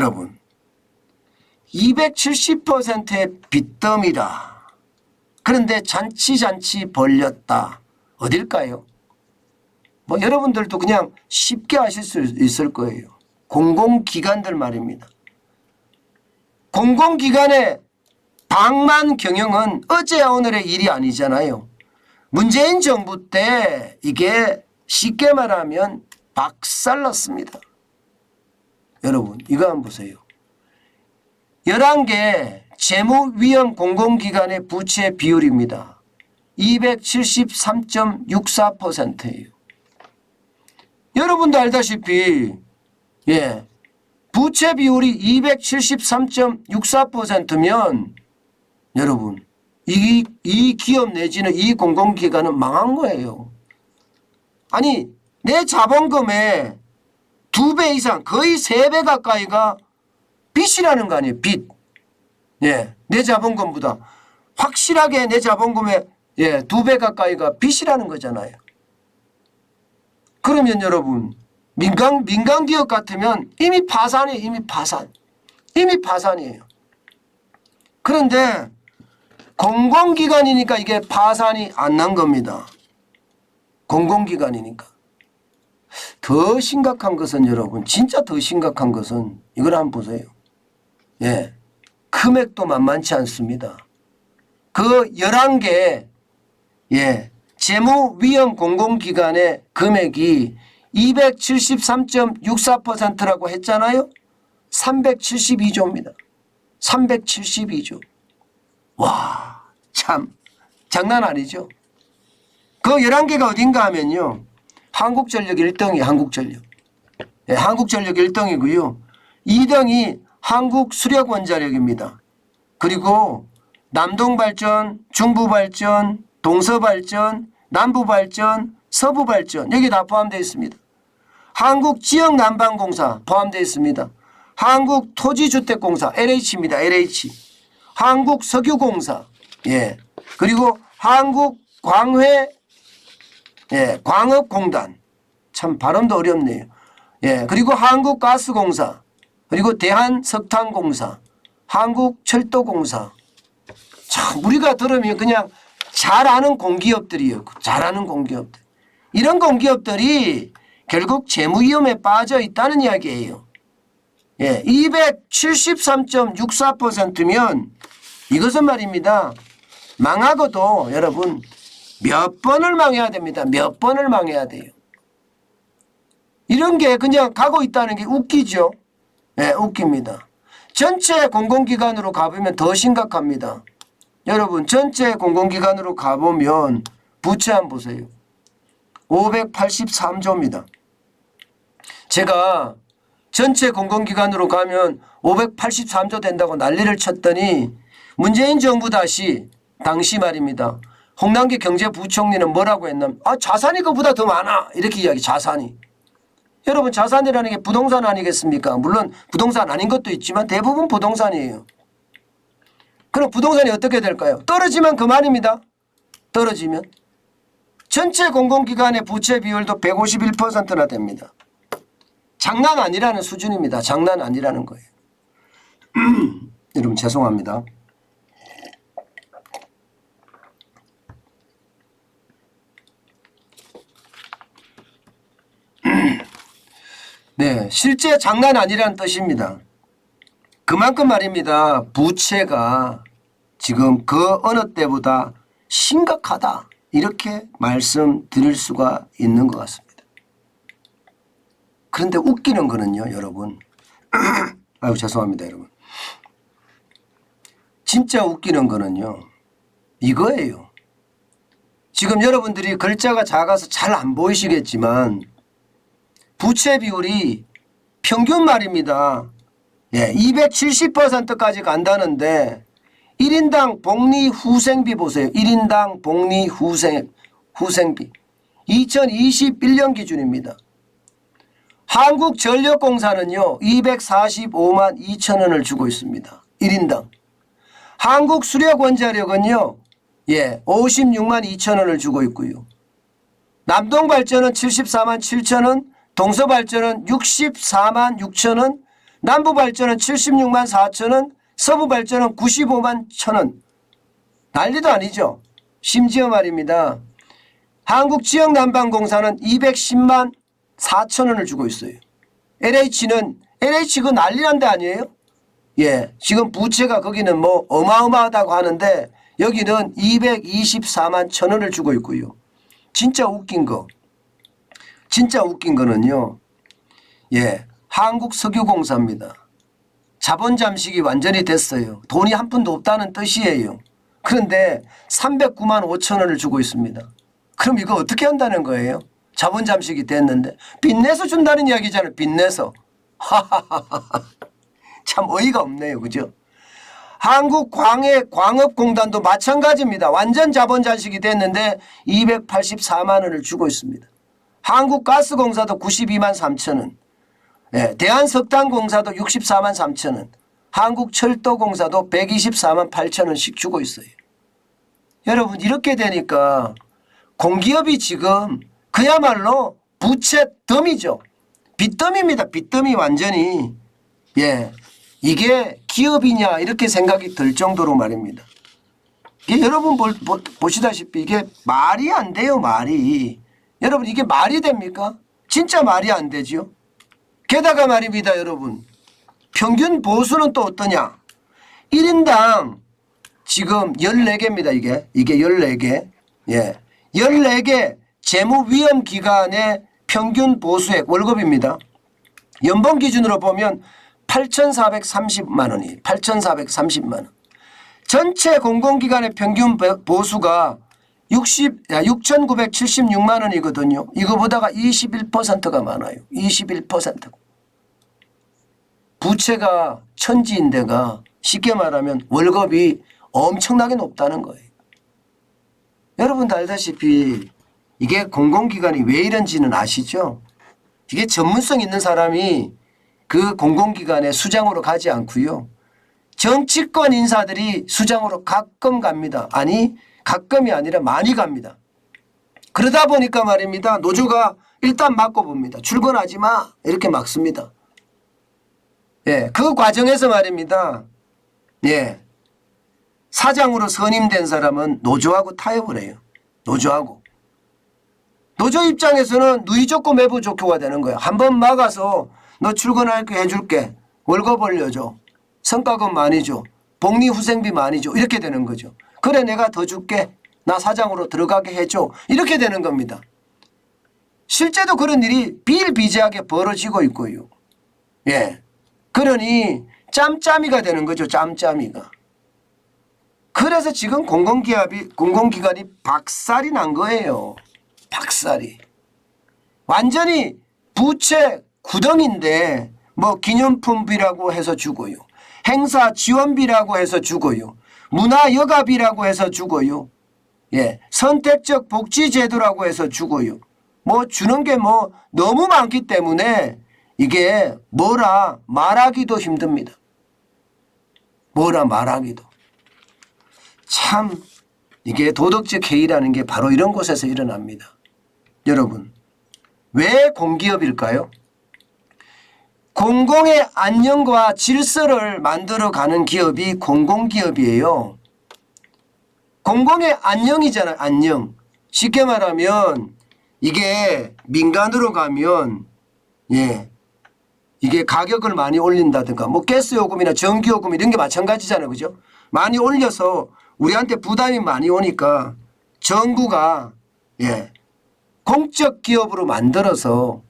여러분 270%의 빚더미다. 그런데 잔치 벌렸다. 어딜까요? 뭐 여러분들도 그냥 쉽게 아실 수 있을 거예요. 공공기관들 말입니다. 공공기관의 방만 경영은 어제야 오늘의 일이 아니잖아요. 문재인 정부 때 이게 쉽게 말하면 박살났습니다. 여러분 이거 한번 보세요. 11개 재무위험 공공기관의 부채 비율입니다. 273.64%예요. 여러분도 알다시피 부채 비율이 273.64%면 여러분 이 기업 내지는 이 공공기관은 망한 거예요. 아니 내 자본금의 2배 이상 거의 3배 가까이가 빚이라는 거 아니에요. 빚. 내 자본금보다 확실하게 내 자본금의 2배 가까이가 빚이라는 거잖아요. 그러면 여러분 민간 기업 같으면 이미 파산이에요. 이미 파산이에요. 그런데 공공기관이니까 이게 파산이 안 난 겁니다. 공공기관이니까. 더 심각한 것은 여러분 진짜 더 심각한 것은 이걸 한번 보세요. 금액도 만만치 않습니다. 그 11개 재무위험 공공기관의 금액이 273.64%라고 했잖아요. 372조입니다. 372조. 와, 참 장난 아니죠. 그 11개가 어딘가 하면요. 한국전력 1등이 한국전력. 한국전력 1등이고요. 2등이 한국수력원자력입니다. 그리고 남동발전, 중부발전, 동서발전, 남부발전, 서부발전 여기 다 포함되어 있습니다. 한국지역난방공사 포함되어 있습니다. 한국토지주택공사 LH입니다. LH. 한국석유공사 그리고 한국광회 광업공단 참 발음도 어렵네요. 그리고 한국가스공사 그리고 대한석탄공사 한국철도공사 참 우리가 들으면 그냥 잘 아는 공기업들이에요. 잘 아는 공기업들. 이런 공기업들이 결국 재무위험에 빠져 있다는 이야기예요. 273.64%면 이것은 말입니다. 망하고도 여러분 몇 번을 망해야 됩니다. 몇 번을 망해야 돼요. 이런 게 그냥 가고 있다는 게 웃기죠. 웃깁니다. 전체 공공기관으로 가보면 더 심각합니다. 여러분 전체 공공기관으로 가보면 부채 한번 보세요. 583조입니다. 제가 전체 공공기관으로 가면 583조 된다고 난리를 쳤더니 문재인 정부 당시 말입니다. 홍남기 경제부총리는 뭐라고 했냐면 자산이 그보다 더 많아 이렇게 이야기. 자산이. 여러분 자산이라는 게 부동산 아니겠습니까? 물론 부동산 아닌 것도 있지만 대부분 부동산이에요. 그럼 부동산이 어떻게 될까요? 떨어지면 그만입니다. 떨어지면. 전체 공공기관의 부채 비율도 151%나 됩니다. 장난 아니라는 수준입니다. 장난 아니라는 거예요. 여러분 죄송합니다. 실제 장난 아니라는 뜻입니다. 그만큼 말입니다. 부채가 지금 그 어느 때보다 심각하다. 이렇게 말씀드릴 수가 있는 것 같습니다. 그런데 웃기는 거는요, 여러분. 아유, 죄송합니다, 여러분. 진짜 웃기는 거는요, 이거예요. 지금 여러분들이 글자가 작아서 잘 안 보이시겠지만, 부채 비율이 평균 말입니다. 270%까지 간다는데 1인당 복리후생비 보세요. 1인당 복리후생비 2021년 기준입니다. 한국전력공사는요 245만 2천 원을 주고 있습니다. 1인당. 한국수력원자력은요 56만 2천 원을 주고 있고요. 남동발전은 74만 7천 원, 동서발전은 64만 6천 원, 남부발전은 76만 4천 원, 서부발전은 95만 1천 원. 난리도 아니죠. 심지어 말입니다. 한국지역난방공사는 210만 4천 원을 주고 있어요. LH 그 난리 난 데 아니에요? 예, 지금 부채가 거기는 뭐 어마어마하다고 하는데 여기는 224만 1천 원을 주고 있고요. 진짜 웃긴 거는요. 예, 한국석유공사입니다. 자본 잠식이 완전히 됐어요. 돈이 한 푼도 없다는 뜻이에요. 그런데 309만 5천 원을 주고 있습니다. 그럼 이거 어떻게 한다는 거예요? 자본 잠식이 됐는데 빚내서 준다는 이야기잖아요. 빚내서. 참 어이가 없네요. 그죠? 한국광업공단도 마찬가지입니다. 완전 자본 잠식이 됐는데 284만 원을 주고 있습니다. 한국가스공사도 92만 3천 원. 예, 대한석탄공사도 64만 3천 원. 한국철도공사도 124만 8천 원씩 주고 있어요. 여러분 이렇게 되니까 공기업이 지금 그야말로 부채 더미죠. 빚더미입니다. 빚더미 완전히. 예, 이게 기업이냐 이렇게 생각이 들 정도로 말입니다. 이게 여러분 보시다시피 이게 말이 안 돼요. 말이. 여러분 이게 말이 됩니까? 진짜 말이 안 되죠. 게다가 말입니다. 여러분 평균 보수는 또 어떠냐. 1인당 지금 14개입니다. 이게 14개. 예, 14개 재무위험기관의 평균 보수액 월급입니다. 연봉 기준으로 보면 8,430만 원이 8,430만 원. 전체 공공기관의 평균 보수가 6,976만 원이거든요. 이거보다가 21%가 많아요. 21%. 부채가 천지인데가 쉽게 말하면 월급이 엄청나게 높다는 거예요. 여러분도 알다시피 이게 공공기관이 왜 이런지는 아시죠? 이게 전문성 있는 사람이 그 공공기관에 수장으로 가지 않고요. 정치권 인사들이 수장으로 가끔 갑니다. 아니 가끔이 아니라 많이 갑니다. 그러다 보니까 말입니다. 노조가 일단 막고 봅니다. 출근하지 마 이렇게 막습니다. 예, 그 과정에서 말입니다. 예, 사장으로 선임된 사람은 노조하고 타협을 해요. 노조 입장에서는 누이 좋고 매부 좋고가 되는 거예요. 한번 막아서 너 출근할게 해줄게. 월급 올려줘. 성과금 많이 줘. 복리후생비 많이 줘. 이렇게 되는 거죠. 그래 내가 더 줄게. 나 사장으로 들어가게 해줘. 이렇게 되는 겁니다. 실제도 그런 일이 비일비재하게 벌어지고 있고요. 예, 그러니 짬짬이가 되는 거죠. 짬짬이가. 그래서 지금 공공기관이 박살이 난 거예요. 박살이. 완전히 부채 구덩인데 뭐 기념품비라고 해서 주고요. 행사 지원비라고 해서 주고요. 문화여가비라고 해서 주고요. 예, 선택적 복지제도라고 해서 주고요. 뭐 주는 게 뭐 너무 많기 때문에 이게 뭐라 말하기도 힘듭니다. 뭐라 말하기도. 참 이게 도덕적 해이라는 게 바로 이런 곳에서 일어납니다. 여러분 왜 공기업일까요? 공공의 안녕과 질서를 만들어가는 기업이 공공기업이에요. 공공의 안녕이잖아요. 안녕. 쉽게 말하면 이게 민간으로 가면 예, 이게 가격을 많이 올린다든가 뭐 가스요금이나 전기요금 이런 게 마찬가지잖아요. 그죠? 많이 올려서 우리한테 부담이 많이 오니까 정부가 예, 공적 기업으로 만들어서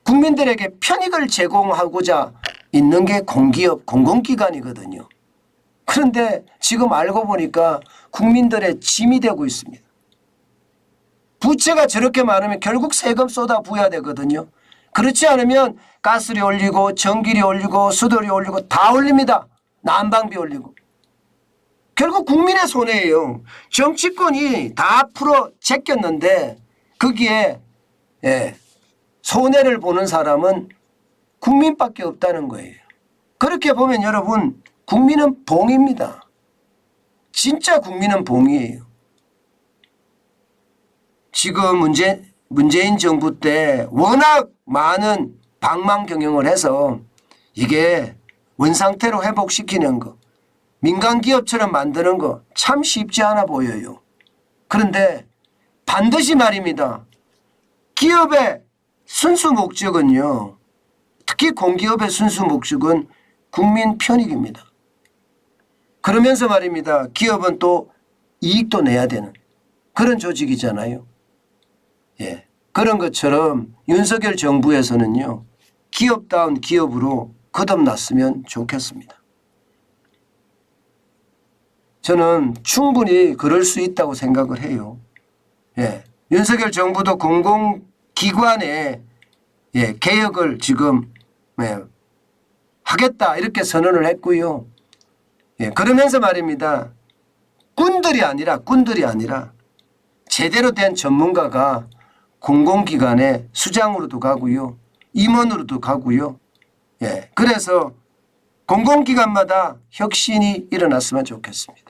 국민들에게 편익을 제공하고자 있는 게 공기업, 공공기관이거든요. 그런데 지금 알고 보니까 국민들의 짐이 되고 있습니다. 부채가 저렇게 많으면 결국 세금 쏟아 부어야 되거든요. 그렇지 않으면 가스료 올리고 전기료 올리고 수도료 올리고 다 올립니다. 난방비 올리고. 결국 국민의 손해예요. 정치권이 다 풀어 제꼈는데 거기에 예, 손해를 보는 사람은 국민밖에 없다는 거예요. 그렇게 보면 여러분 국민은 봉입니다. 진짜 국민은 봉이에요. 지금 문재인 정부 때 워낙 많은 방망 경영을 해서 이게 원상태로 회복시키는 거, 민간 기업처럼 만드는 거 참 쉽지 않아 보여요. 그런데 반드시 말입니다. 기업의 순수 목적은요. 특히 공기업의 순수 목적은 국민 편익입니다. 그러면서 말입니다. 기업은 또 이익도 내야 되는 그런 조직이잖아요. 예. 그런 것처럼 윤석열 정부에서는요. 기업다운 기업으로 거듭났으면 좋겠습니다. 저는 충분히 그럴 수 있다고 생각을 해요. 예. 윤석열 정부도 공공기관의 개혁을 지금 하겠다 이렇게 선언을 했고요. 예. 그러면서 말입니다. 꾼들이 아니라 제대로 된 전문가가 공공기관의 수장으로도 가고요. 임원으로도 가고요. 예. 그래서 공공기관마다 혁신이 일어났으면 좋겠습니다.